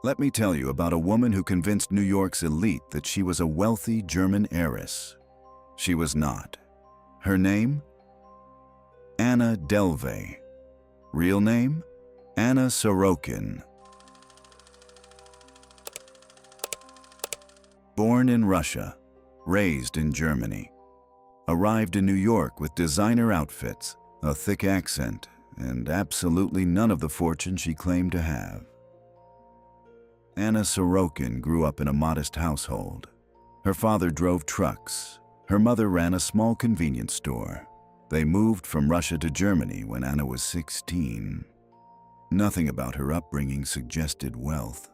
Let me tell you about a woman who convinced New York's elite that she was a wealthy German heiress. She was not. Her name? Anna Delvey. Real name? Anna Sorokin. Born in Russia, raised in Germany. Arrived in New York with designer outfits, a thick accent, and absolutely none of the fortune she claimed to have. Anna Sorokin grew up in a modest household. Her father drove trucks. Her mother ran a small convenience store. They moved from Russia to Germany when Anna was 16. Nothing about her upbringing suggested wealth.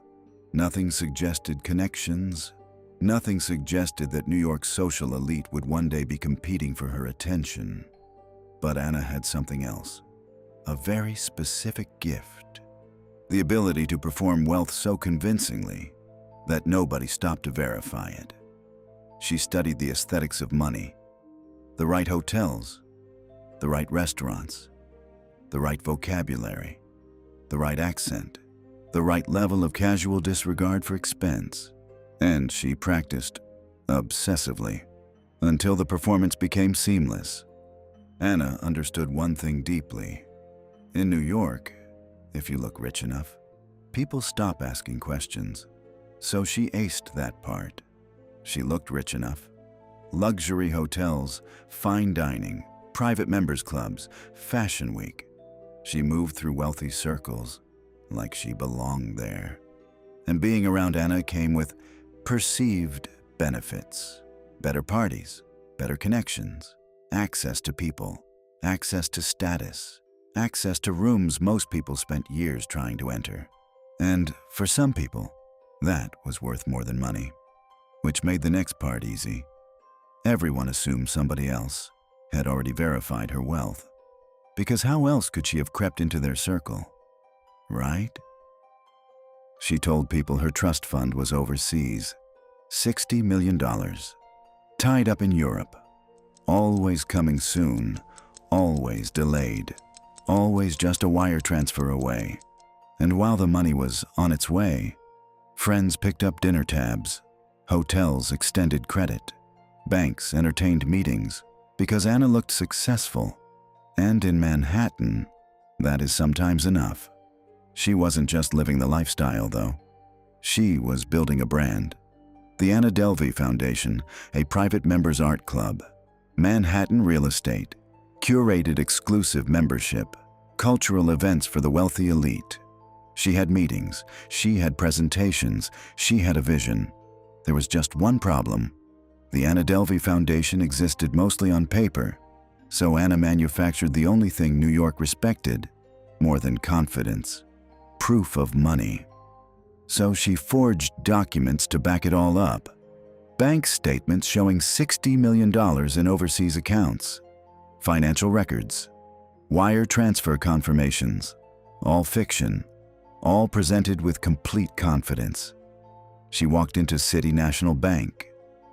Nothing suggested connections. Nothing suggested that New York's social elite would one day be competing for her attention. But Anna had something else. A very specific gift. The ability to perform wealth so convincingly that nobody stopped to verify it. She studied the aesthetics of money, the right hotels, the right restaurants, the right vocabulary, the right accent, the right level of casual disregard for expense. And she practiced obsessively until the performance became seamless. Anna understood one thing deeply. In New York, if you look rich enough, people stop asking questions. So she aced that part. She looked rich enough. Luxury hotels, fine dining, private members clubs, fashion week. She moved through wealthy circles like she belonged there. And being around Anna came with perceived benefits. Better parties, better connections, access to people, access to status, access to rooms most people spent years trying to enter. And for some people, that was worth more than money, which made the next part easy. Everyone assumed somebody else had already verified her wealth, because how else could she have crept into their circle, right? She told people her trust fund was overseas, $60 million, tied up in Europe, always coming soon, always delayed, always just a wire transfer away. And while the money was on its way, friends picked up dinner tabs, hotels extended credit, banks entertained meetings, because Anna looked successful. And in Manhattan, that is sometimes enough. She wasn't just living the lifestyle, though. She was building a brand. The Anna Delvey Foundation, a private members art club, Manhattan real estate, curated exclusive membership, cultural events for the wealthy elite. She had meetings, she had presentations, she had a vision. There was just one problem. The Anna Delvey Foundation existed mostly on paper, so Anna manufactured the only thing New York respected more than confidence: proof of money. So she forged documents to back it all up. Bank statements showing $60 million in overseas accounts, financial records, wire transfer confirmations, all fiction, all presented with complete confidence. She walked into City National Bank,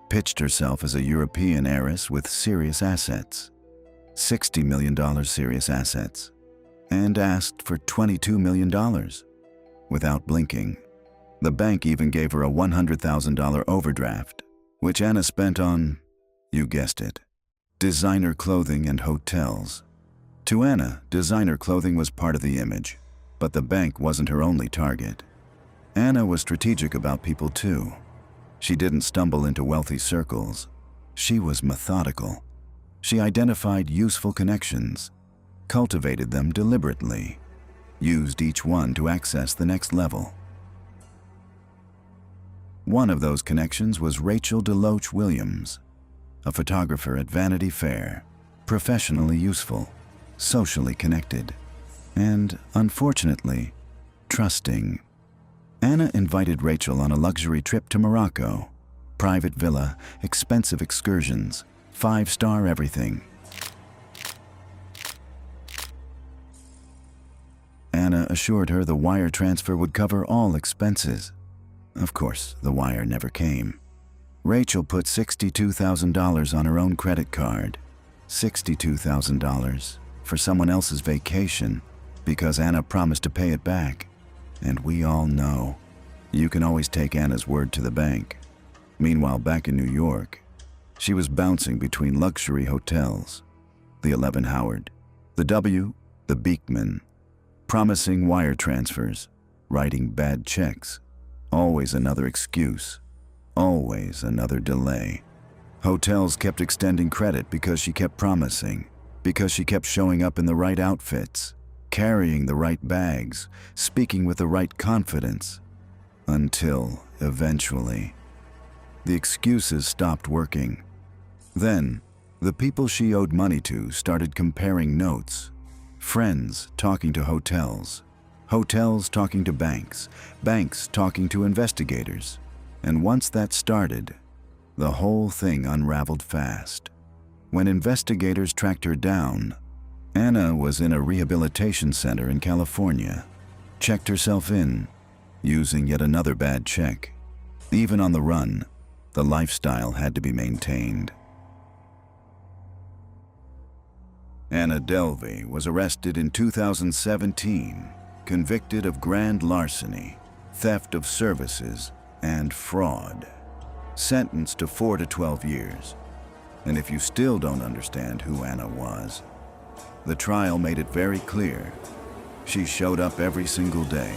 pitched herself as a European heiress with serious assets, $60 million serious assets, and asked for $22 million. Without blinking, the bank even gave her a $100,000 overdraft, which Anna spent on, you guessed it, designer clothing and hotels. To Anna, designer clothing was part of the image, but the bank wasn't her only target. Anna was strategic about people too. She didn't stumble into wealthy circles. She was methodical. She identified useful connections, cultivated them deliberately, used each one to access the next level. One of those connections was Rachel DeLoach Williams, a photographer at Vanity Fair, professionally useful, socially connected, and, unfortunately, trusting. Anna invited Rachel on a luxury trip to Morocco, private villa, expensive excursions, 5-star everything. Anna assured her the wire transfer would cover all expenses. Of course, the wire never came. Rachel put $62,000 on her own credit card, $62,000 for someone else's vacation, because Anna promised to pay it back. And we all know You can always take Anna's word to the bank. Meanwhile, back in New York, she was bouncing between luxury hotels, the 11 Howard, the W, the Beekman, promising wire transfers, writing bad checks, always another excuse, always another delay. Hotels kept extending credit because she kept promising, because she kept showing up in the right outfits, carrying the right bags, speaking with the right confidence, until, eventually, the excuses stopped working. Then, the people she owed money to started comparing notes. Friends talking to hotels, hotels talking to banks, banks talking to investigators. And once that started, the whole thing unraveled fast. When investigators tracked her down, Anna was in a rehabilitation center in California, checked herself in, using yet another bad check. Even on the run, the lifestyle had to be maintained. Anna Delvey was arrested in 2017, convicted of grand larceny, theft of services, and fraud. Sentenced to 4 to 12 years. And if you still don't understand who Anna was, the trial made it very clear. She showed up every single day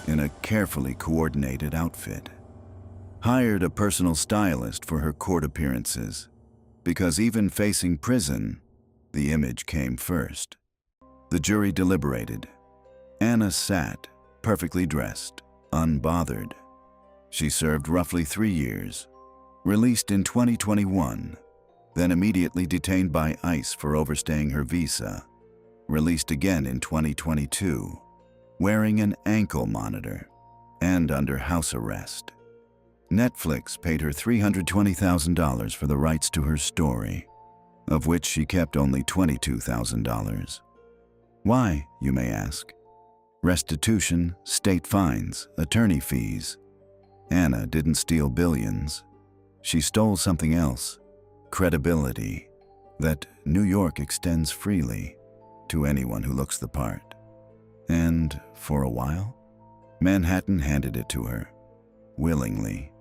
in a carefully coordinated outfit. Hired a personal stylist for her court appearances, because even facing prison, the image came first. The jury deliberated. Anna sat, perfectly dressed, unbothered. She served roughly 3 years, released in 2021, then immediately detained by ICE for overstaying her visa, released again in 2022, wearing an ankle monitor and under house arrest. Netflix paid her $320,000 for the rights to her story, of which she kept only $22,000. Why, you may ask? Restitution, state fines, attorney fees. Anna didn't steal billions. She stole something else, credibility, that New York extends freely to anyone who looks the part. And for a while, Manhattan handed it to her, willingly.